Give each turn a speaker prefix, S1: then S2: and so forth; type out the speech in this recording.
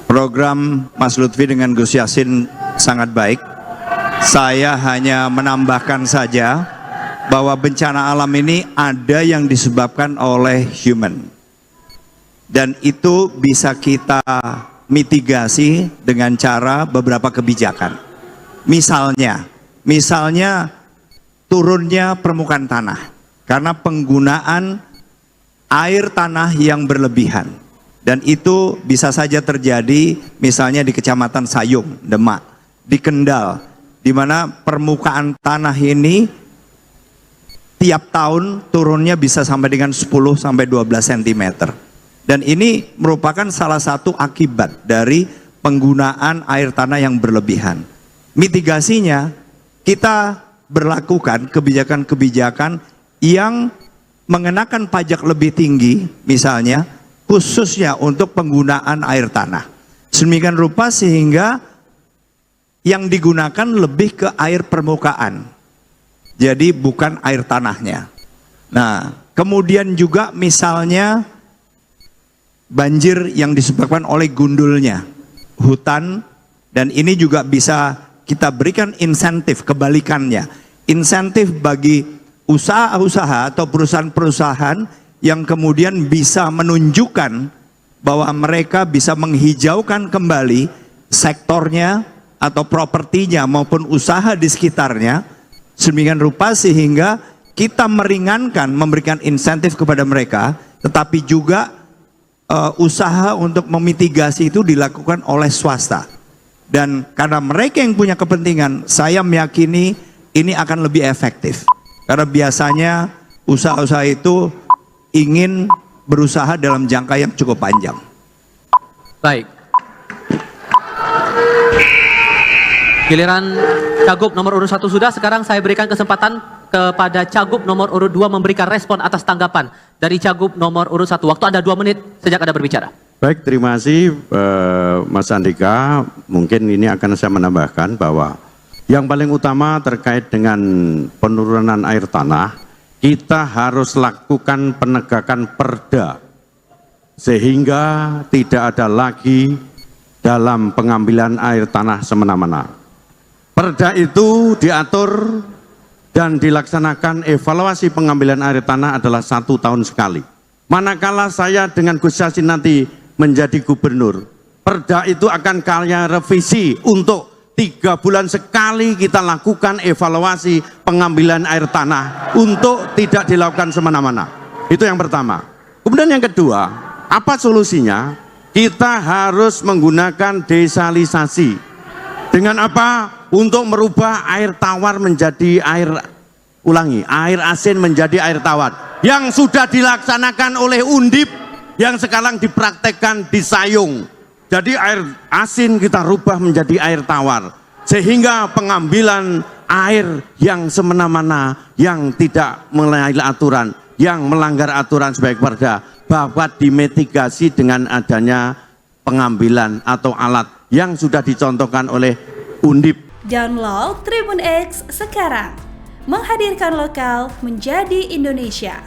S1: program Mas Lutfi dengan Gus Yassin sangat baik. Saya hanya menambahkan saja bahwa bencana alam ini ada yang disebabkan oleh human. Dan itu bisa kita mitigasi dengan cara beberapa kebijakan. Misalnya turunnya permukaan tanah karena penggunaan air tanah yang berlebihan. Dan itu bisa saja terjadi misalnya di Kecamatan Sayung, Demak, di Kendal, di mana permukaan tanah ini tiap tahun turunnya bisa sampai dengan 10-12 cm. Dan ini merupakan salah satu akibat dari penggunaan air tanah yang berlebihan. Mitigasinya, kita berlakukan kebijakan-kebijakan yang mengenakan pajak lebih tinggi, misalnya, khususnya untuk penggunaan air tanah. Sedemikian rupa sehingga yang digunakan lebih ke air permukaan. Jadi bukan air tanahnya. Nah, kemudian juga misalnya banjir yang disebabkan oleh gundulnya hutan, dan ini juga bisa kita berikan insentif kebalikannya. Insentif bagi usaha-usaha atau perusahaan-perusahaan yang kemudian bisa menunjukkan bahwa mereka bisa menghijaukan kembali sektornya atau propertinya maupun usaha di sekitarnya, sedemikian rupa sehingga kita meringankan, memberikan insentif kepada mereka, tetapi juga usaha untuk memitigasi itu dilakukan oleh swasta. Dan karena mereka yang punya kepentingan, saya meyakini ini akan lebih efektif. Karena biasanya usaha-usaha itu ingin berusaha dalam jangka yang cukup panjang.
S2: Baik. Giliran Cagup nomor urut 1 sudah, sekarang saya berikan kesempatan kepada Cagup nomor urut 2 memberikan respon atas tanggapan dari Cagup nomor urut 1. Waktu Anda 2 menit sejak Anda berbicara.
S3: Baik, terima kasih Mas Andika. Mungkin ini akan saya menambahkan bahwa yang paling utama terkait dengan penurunan air tanah, kita harus lakukan penegakan perda sehingga tidak ada lagi dalam pengambilan air tanah semena-mena. Perda itu diatur dan dilaksanakan evaluasi pengambilan air tanah adalah 1 tahun sekali. Manakala saya dengan Gus Yassin nanti menjadi gubernur, perda itu akan kalian revisi untuk 3 bulan sekali kita lakukan evaluasi pengambilan air tanah untuk tidak dilakukan semena-mena. Itu yang pertama. Kemudian yang kedua, apa solusinya? Kita harus menggunakan desalinasi. Dengan apa? Untuk merubah air tawar menjadi air, air asin menjadi air tawar. Yang sudah dilaksanakan oleh Undip, yang sekarang dipraktekkan di Sayung. Jadi air asin kita rubah menjadi air tawar. Sehingga pengambilan air yang semena-mena, yang tidak melayani aturan, yang melanggar aturan sebagai perda, dapat dimitigasi dengan adanya pengambilan atau alat yang sudah dicontohkan oleh Undip.
S4: Download Tribun X sekarang, menghadirkan lokal menjadi Indonesia.